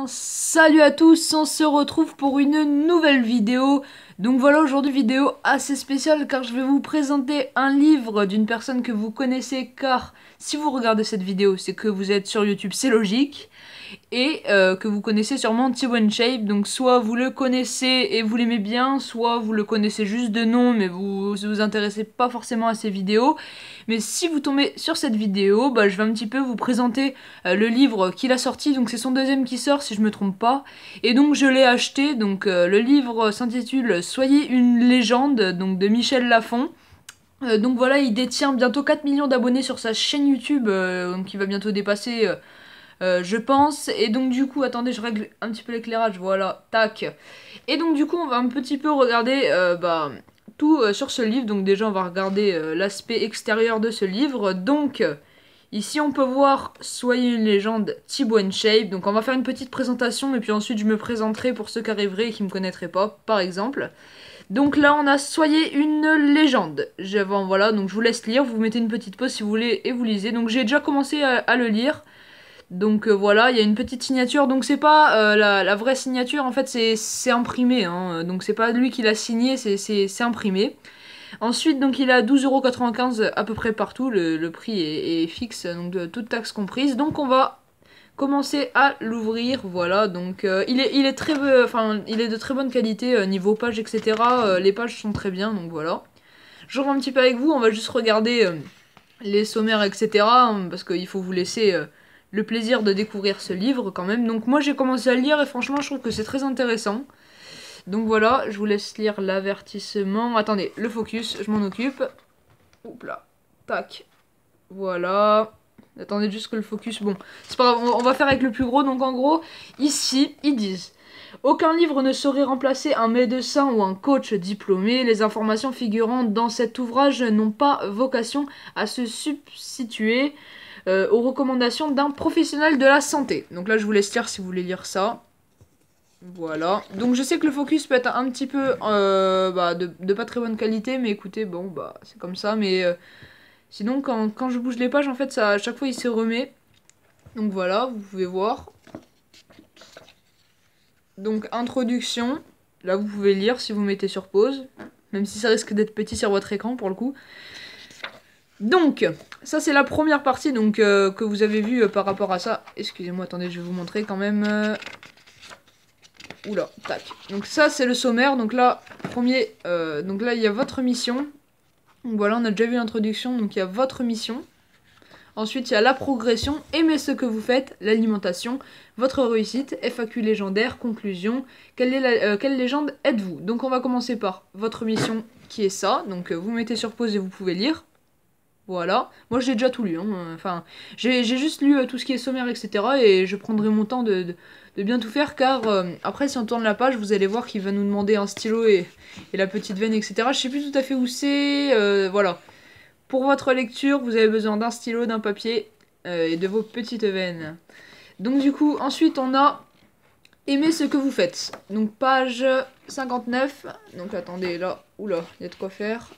Salut à tous, on se retrouve pour une nouvelle vidéo. Donc voilà, aujourd'hui vidéo assez spéciale car je vais vous présenter un livre d'une personne que vous connaissez, car si vous regardez cette vidéo c'est que vous êtes sur YouTube, c'est logique. Et que vous connaissez sûrement T1Shape, donc soit vous le connaissez et vous l'aimez bien, soit vous le connaissez juste de nom mais vous intéressez pas forcément à ses vidéos. Mais si vous tombez sur cette vidéo, bah, je vais un petit peu vous présenter le livre qu'il a sorti, donc c'est son deuxième qui sort si je me trompe pas. Et donc je l'ai acheté, donc le livre s'intitule Soyez une légende, donc de Michel Lafon. Donc voilà, il détient bientôt 4 millions d'abonnés sur sa chaîne YouTube, donc il va bientôt dépasser, je pense. Et donc du coup, attendez, je règle un petit peu l'éclairage, voilà, tac. Et donc du coup, on va un petit peu regarder tout sur ce livre. Donc déjà, on va regarder l'aspect extérieur de ce livre. Donc ici, on peut voir Soyez une légende, Thibaut Shape. Donc on va faire une petite présentation et puis ensuite je me présenterai pour ceux qui arriveraient et qui me connaîtraient pas, par exemple. Donc là, on a Soyez une légende. Voilà, donc je vous laisse lire. Vous mettez une petite pause si vous voulez et vous lisez. Donc j'ai déjà commencé à le lire. Donc voilà, il y a une petite signature. Donc c'est pas la vraie signature, en fait c'est imprimé, hein. Donc c'est pas lui qui l'a signé, c'est imprimé. Ensuite, donc il est à 12,95 € à peu près partout. Le prix est fixe, donc de toute taxe comprise. Donc on va commencer à l'ouvrir. Voilà, donc il est très, enfin il est de très bonne qualité niveau page, etc. Les pages sont très bien, donc voilà. Je reviens un petit peu avec vous. On va juste regarder les sommaires, etc. Parce qu'il faut vous laisser le plaisir de découvrir ce livre quand même. Donc moi j'ai commencé à le lire et franchement je trouve que c'est très intéressant. Donc voilà, je vous laisse lire l'avertissement. Attendez, le focus, je m'en occupe. Oups là, tac. Voilà. Attendez juste que le focus... Bon, c'est pas grave, on va faire avec le plus gros. Donc en gros, ici, ils disent: aucun livre ne saurait remplacer un médecin ou un coach diplômé. Les informations figurant dans cet ouvrage n'ont pas vocation à se substituer aux recommandations d'un professionnel de la santé. Donc là, je vous laisse lire si vous voulez lire ça. Voilà. Donc je sais que le focus peut être un petit peu de pas très bonne qualité, mais écoutez, bon, bah c'est comme ça. Mais sinon, quand je bouge les pages, en fait, ça, à chaque fois, il se remet. Donc voilà, vous pouvez voir. Donc introduction. Là, vous pouvez lire si vous mettez sur pause. Même si ça risque d'être petit sur votre écran pour le coup. Donc, ça c'est la première partie donc, que vous avez vue par rapport à ça. Excusez-moi, attendez, je vais vous montrer quand même. Oula, tac. Donc ça c'est le sommaire. Donc là, donc là il y a votre mission. Donc voilà, on a déjà vu l'introduction. Donc il y a votre mission. Ensuite, il y a la progression, aimer ce que vous faites, l'alimentation, votre réussite, FAQ légendaire, conclusion, quelle légende êtes-vous? Donc on va commencer par votre mission qui est ça. Donc vous mettez sur pause et vous pouvez lire. Voilà. Moi j'ai déjà tout lu, hein. Enfin, j'ai juste lu tout ce qui est sommaire, etc. Et je prendrai mon temps de bien tout faire, car après si on tourne la page, vous allez voir qu'il va nous demander un stylo et la petite veine, etc. Je sais plus tout à fait où c'est. Voilà. Pour votre lecture, vous avez besoin d'un stylo, d'un papier et de vos petites veines. Donc du coup, ensuite on a aimez ce que vous faites. Donc page 59. Donc attendez, là, oula, il y a de quoi faire.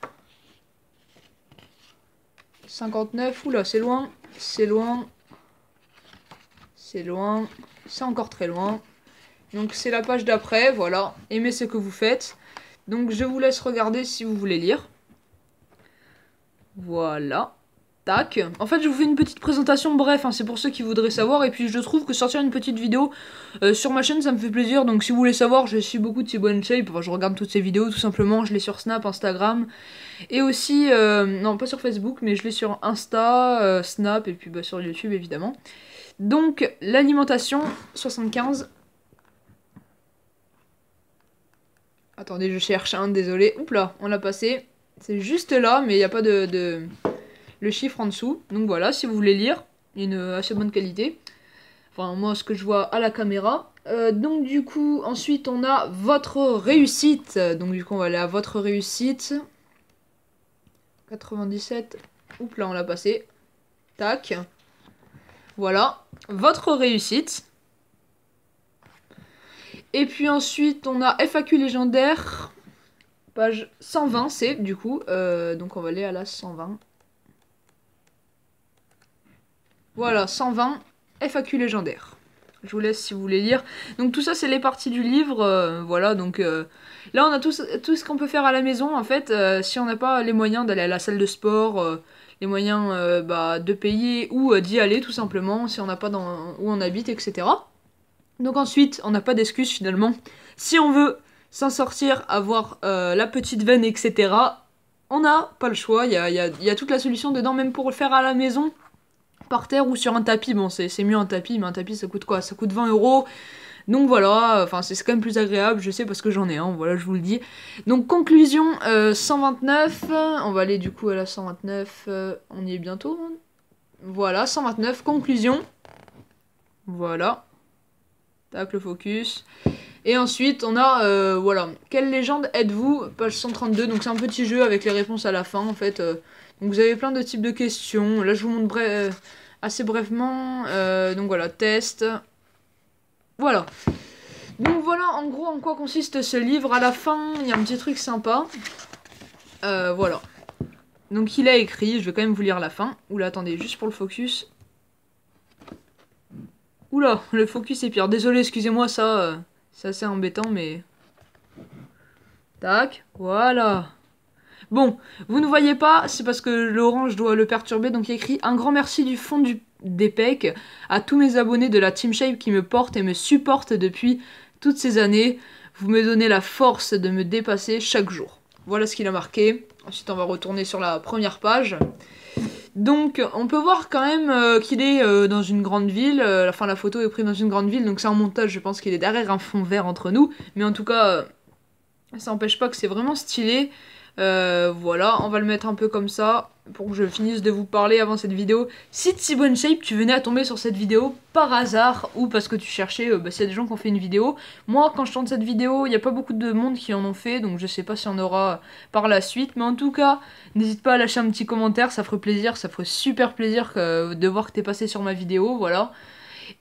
59, oula, c'est loin, c'est loin, c'est loin, c'est encore très loin. Donc c'est la page d'après, voilà, aimez ce que vous faites. Donc je vous laisse regarder si vous voulez lire. Voilà. Tac. En fait, je vous fais une petite présentation, bref, hein, c'est pour ceux qui voudraient savoir. Et puis, je trouve que sortir une petite vidéo sur ma chaîne, ça me fait plaisir. Donc, si vous voulez savoir, je suis beaucoup de Thibaut Shape. Enfin, je regarde toutes ces vidéos, tout simplement. Je l'ai sur Snap, Instagram. Et aussi, non, pas sur Facebook, mais je l'ai sur Insta, Snap, et puis sur YouTube, évidemment. Donc, l'alimentation, 75. Attendez, je cherche, hein, désolé. Oups là, on l'a passé. C'est juste là, mais il n'y a pas le chiffre en dessous. Donc voilà, si vous voulez lire, une assez bonne qualité. Enfin, moi, ce que je vois à la caméra. Donc du coup, ensuite, on a votre réussite. Donc du coup, on va aller à votre réussite. 97. Oups, là, on l'a passé. Tac. Voilà. Votre réussite. Et puis ensuite, on a FAQ légendaire. Page 120, c'est du coup. Donc on va aller à la 120. Voilà, 120, FAQ légendaire. Je vous laisse si vous voulez lire. Donc tout ça c'est les parties du livre, voilà, donc là on a tout ce qu'on peut faire à la maison en fait, si on n'a pas les moyens d'aller à la salle de sport, les moyens de payer ou d'y aller tout simplement, si on n'a pas où on habite, etc. Donc ensuite, on n'a pas d'excuses finalement. Si on veut s'en sortir, avoir la petite veine, etc., on n'a pas le choix, il y a toute la solution dedans, même pour le faire à la maison, par terre ou sur un tapis. Bon, c'est mieux un tapis, mais un tapis ça coûte quoi? Ça coûte 20 €. Donc voilà, enfin c'est quand même plus agréable, je sais parce que j'en ai un, voilà, je vous le dis. Donc conclusion, 129, on va aller du coup à la 129, on y est bientôt. Hein. Voilà, 129, conclusion. Voilà. Tac, le focus. Et ensuite, on a, voilà, quelle légende êtes-vous? Page 132, donc c'est un petit jeu avec les réponses à la fin, en fait. Donc vous avez plein de types de questions. Là, je vous montre assez brièvement. Donc voilà, test. Voilà. Donc voilà, en gros, en quoi consiste ce livre. À la fin, il y a un petit truc sympa. Voilà. Donc il a écrit, je vais quand même vous lire la fin. Oula, attendez, juste pour le focus. Oula, le focus est pire. Désolé, excusez-moi, ça, c'est assez embêtant, mais... Tac, voilà. Bon, vous ne voyez pas, c'est parce que l'orange doit le perturber, donc il y a écrit « Un grand merci du fond des pecs à tous mes abonnés de la Team Shape qui me portent et me supportent depuis toutes ces années. Vous me donnez la force de me dépasser chaque jour. » Voilà ce qu'il a marqué. Ensuite, on va retourner sur la première page. Donc on peut voir quand même qu'il est dans une grande ville, enfin la photo est prise dans une grande ville, donc c'est un montage, je pense qu'il est derrière un fond vert entre nous, mais en tout cas ça n'empêche pas que c'est vraiment stylé. Voilà, on va le mettre un peu comme ça, pour que je finisse de vous parler avant cette vidéo. Si T-Bone Shape, tu venais à tomber sur cette vidéo par hasard, ou parce que tu cherchais, s'il y a des gens qui ont fait une vidéo. Moi, quand je tourne cette vidéo, il n'y a pas beaucoup de monde qui en ont fait, donc je sais pas s'il y en aura par la suite. Mais en tout cas, n'hésite pas à lâcher un petit commentaire, ça ferait plaisir, ça ferait super plaisir de voir que t'es passé sur ma vidéo, voilà.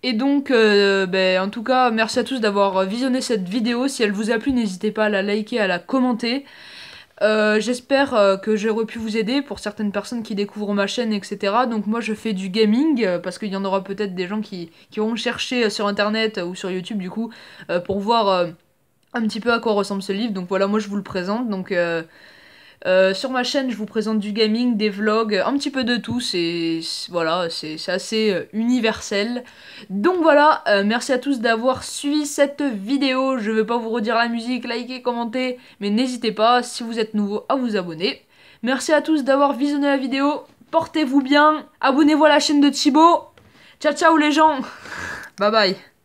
Et donc, en tout cas, merci à tous d'avoir visionné cette vidéo. Si elle vous a plu, n'hésitez pas à la liker, à la commenter. J'espère que j'aurai pu vous aider pour certaines personnes qui découvrent ma chaîne, etc. Donc moi je fais du gaming, parce qu'il y en aura peut-être des gens qui vont chercher sur internet ou sur YouTube du coup, pour voir un petit peu à quoi ressemble ce livre. Donc voilà, moi je vous le présente. Donc sur ma chaîne je vous présente du gaming, des vlogs, un petit peu de tout, voilà, c'est assez universel. Donc voilà, merci à tous d'avoir suivi cette vidéo, je vais pas vous redire la musique, likez, commentez, mais n'hésitez pas, si vous êtes nouveau, à vous abonner. Merci à tous d'avoir visionné la vidéo, portez-vous bien, abonnez-vous à la chaîne de Thibaut, ciao ciao les gens, bye bye.